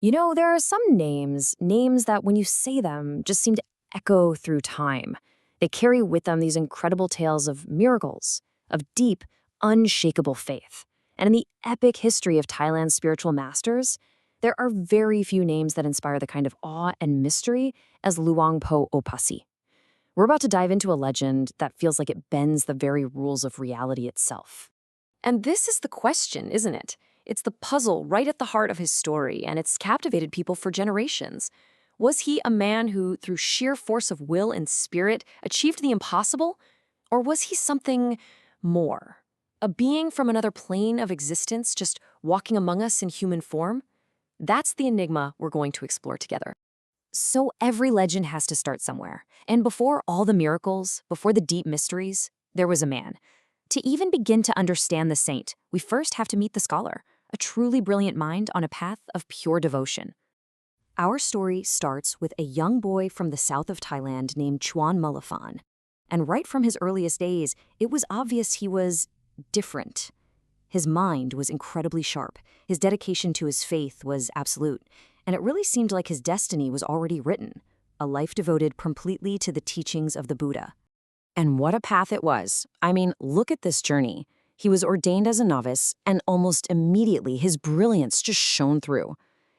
There are some names that when you say them just seem to echo through time. They carry with them these incredible tales of miracles, of deep, unshakable faith. And in the epic history of Thailand's spiritual masters, there are very few names that inspire the kind of awe and mystery as Luang Pho Opasi. We're about to dive into a legend that feels like it bends the very rules of reality itself. And this is the question, isn't it? It's the puzzle right at the heart of his story, and it's captivated people for generations. Was he a man who, through sheer force of will and spirit, achieved the impossible? Or was he something more? A being from another plane of existence just walking among us in human form? That's the enigma we're going to explore together. So every legend has to start somewhere. And before all the miracles, before the deep mysteries, there was a man. To even begin to understand the saint, we first have to meet the scholar, a truly brilliant mind on a path of pure devotion. Our story starts with a young boy from the south of Thailand named Chuan Mulafan. And right from his earliest days, it was obvious he was different. His mind was incredibly sharp, his dedication to his faith was absolute, and it really seemed like his destiny was already written, a life devoted completely to the teachings of the Buddha. And what a path it was. I mean, look at this journey. He was ordained as a novice, and almost immediately his brilliance just shone through.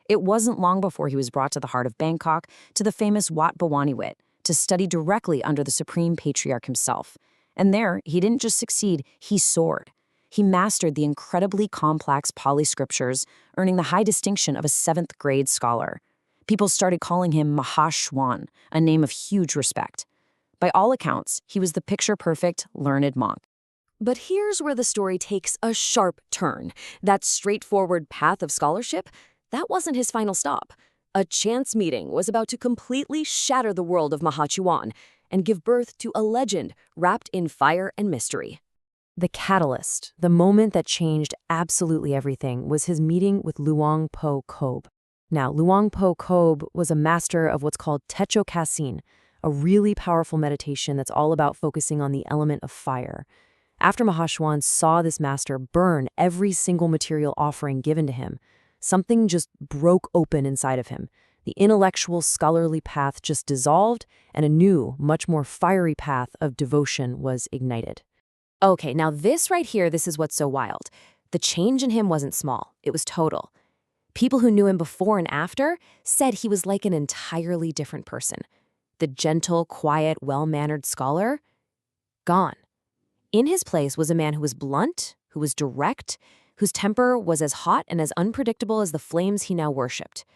It wasn't long before he was brought to the heart of Bangkok, to the famous Wat Bowonniwet, to study directly under the Supreme Patriarch himself. And there, he didn't just succeed, he soared. He mastered the incredibly complex Pali scriptures, earning the high distinction of a 7th grade scholar. People started calling him Maha Chuan, a name of huge respect. By all accounts, he was the picture-perfect, learned monk. But here's where the story takes a sharp turn. That straightforward path of scholarship, that wasn't his final stop. A chance meeting was about to completely shatter the world of Maha Chuan and give birth to a legend wrapped in fire and mystery. The catalyst, the moment that changed absolutely everything, was his meeting with Luang Pho Kob. Now, Luang Pho Kob was a master of what's called Tejo Kasina, a really powerful meditation that's all about focusing on the element of fire. After Maha Chuan saw this master burn every single material offering given to him, something just broke open inside of him. The intellectual, scholarly path just dissolved, and a new, much more fiery path of devotion was ignited. Okay, now this right here, this is what's so wild. The change in him wasn't small, it was total. People who knew him before and after said he was like an entirely different person. The gentle, quiet, well-mannered scholar, gone. In his place was a man who was blunt, who was direct, whose temper was as hot and as unpredictable as the flames he now worshipped.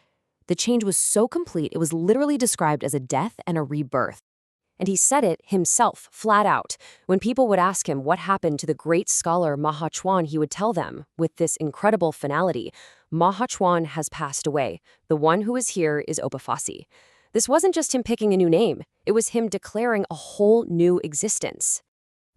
The change was so complete, it was literally described as a death and a rebirth. And he said it himself, flat out. When people would ask him what happened to the great scholar Maha Chuan, he would tell them, with this incredible finality, Maha Chuan has passed away. The one who is here is Opasi. This wasn't just him picking a new name. It was him declaring a whole new existence.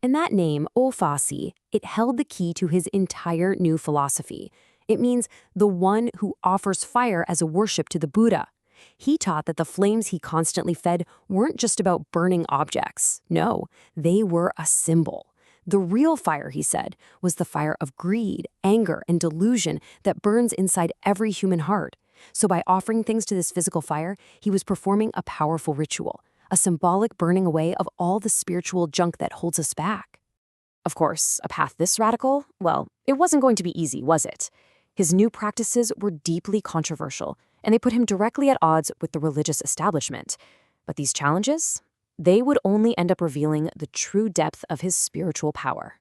And that name, Opasi, it held the key to his entire new philosophy. It means the one who offers fire as a worship to the Buddha. He taught that the flames he constantly fed weren't just about burning objects. No, they were a symbol. The real fire, he said, was the fire of greed, anger, and delusion that burns inside every human heart. So by offering things to this physical fire, he was performing a powerful ritual, a symbolic burning away of all the spiritual junk that holds us back. Of course, a path this radical, well, it wasn't going to be easy, was it? His new practices were deeply controversial, and they put him directly at odds with the religious establishment. But these challenges, they would only end up revealing the true depth of his spiritual power.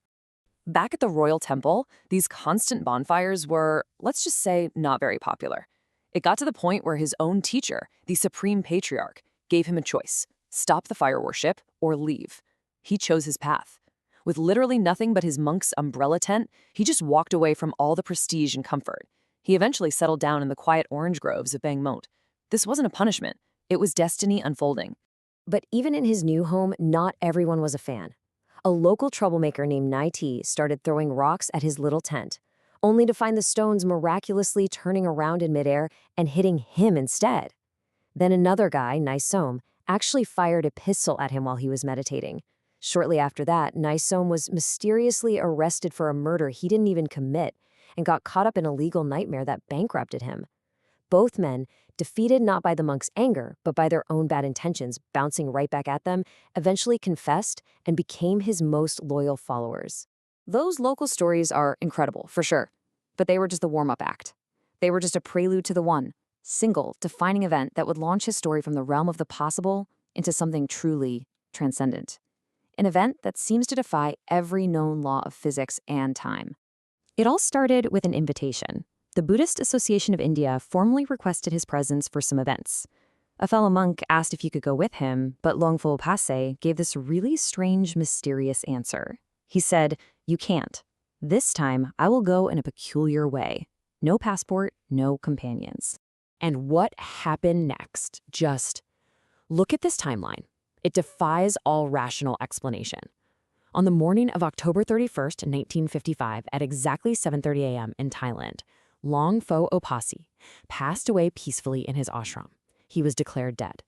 Back at the royal temple, these constant bonfires were, let's just say, not very popular. It got to the point where his own teacher, the Supreme Patriarch, gave him a choice: stop the fire worship or leave. He chose his path. With literally nothing but his monk's umbrella tent, he just walked away from all the prestige and comfort. He eventually settled down in the quiet orange groves of Bang Mot. This wasn't a punishment. It was destiny unfolding. But even in his new home, not everyone was a fan. A local troublemaker named Nai T started throwing rocks at his little tent, only to find the stones miraculously turning around in midair and hitting him instead. Then another guy, Nai Som, actually fired a pistol at him while he was meditating. Shortly after that, Nai Som was mysteriously arrested for a murder he didn't even commit and got caught up in a legal nightmare that bankrupted him. Both men, defeated not by the monk's anger, but by their own bad intentions bouncing right back at them, eventually confessed and became his most loyal followers. Those local stories are incredible, for sure, but they were just the warm-up act. They were just a prelude to the one, single, defining event that would launch his story from the realm of the possible into something truly transcendent. An event that seems to defy every known law of physics and time. It all started with an invitation. The Buddhist Association of India formally requested his presence for some events. A fellow monk asked if he could go with him, but Luang Pho Opasi gave this really strange, mysterious answer. He said, "You can't. This time, I will go in a peculiar way. No passport, no companions." And what happened next? Just look at this timeline. It defies all rational explanation. On the morning of October 31st, 1955, at exactly 7:30 a.m. in Thailand, Luang Pho Opasi passed away peacefully in his ashram. He was declared dead.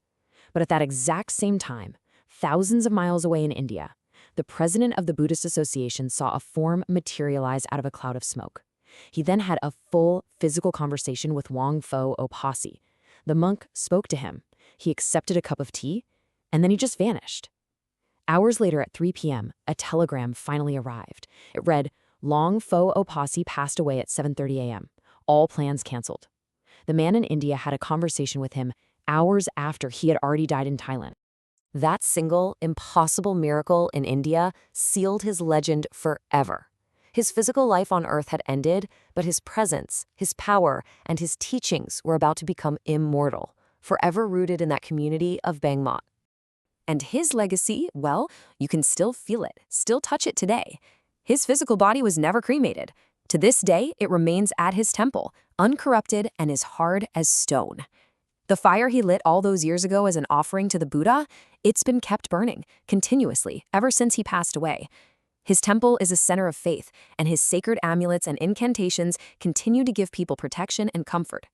But at that exact same time, thousands of miles away in India, the president of the Buddhist Association saw a form materialize out of a cloud of smoke. He then had a full physical conversation with Luang Pho Opasi. The monk spoke to him. He accepted a cup of tea, and then he just vanished. Hours later at 3 p.m., a telegram finally arrived. It read, "Luang Pho Opasi passed away at 7:30 a.m. All plans canceled." The man in India had a conversation with him hours after he had already died in Thailand. That single, impossible miracle in India sealed his legend forever. His physical life on earth had ended, but his presence, his power, and his teachings were about to become immortal, forever rooted in that community of Bangmot. And his legacy, well, you can still feel it, still touch it today. His physical body was never cremated. To this day, it remains at his temple, uncorrupted and as hard as stone. The fire he lit all those years ago as an offering to the Buddha, it's been kept burning, continuously, ever since he passed away. His temple is a center of faith, and his sacred amulets and incantations continue to give people protection and comfort.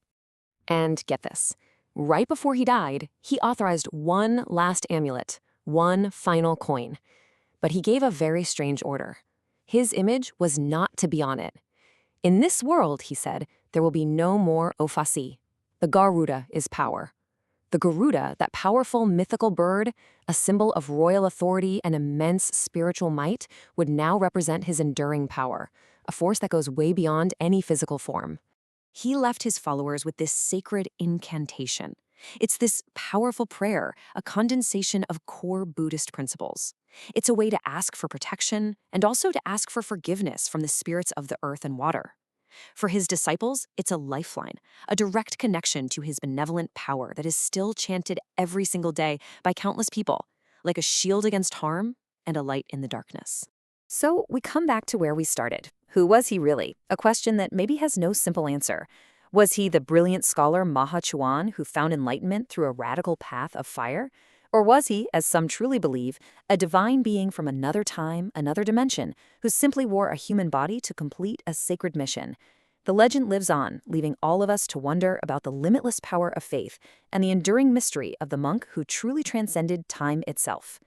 And get this. Right before he died, he authorized one last amulet, one final coin. But he gave a very strange order. His image was not to be on it. "In this world," he said, "there will be no more Opasi. The Garuda is power." The Garuda, that powerful mythical bird, a symbol of royal authority and immense spiritual might, would now represent his enduring power, a force that goes way beyond any physical form. He left his followers with this sacred incantation. It's this powerful prayer, a condensation of core Buddhist principles. It's a way to ask for protection and also to ask for forgiveness from the spirits of the earth and water. For his disciples, it's a lifeline, a direct connection to his benevolent power that is still chanted every single day by countless people, like a shield against harm and a light in the darkness. So we come back to where we started. Who was he really? A question that maybe has no simple answer. Was he the brilliant scholar Maha Chuan who found enlightenment through a radical path of fire? Or was he, as some truly believe, a divine being from another time, another dimension, who simply wore a human body to complete a sacred mission? The legend lives on, leaving all of us to wonder about the limitless power of faith and the enduring mystery of the monk who truly transcended time itself.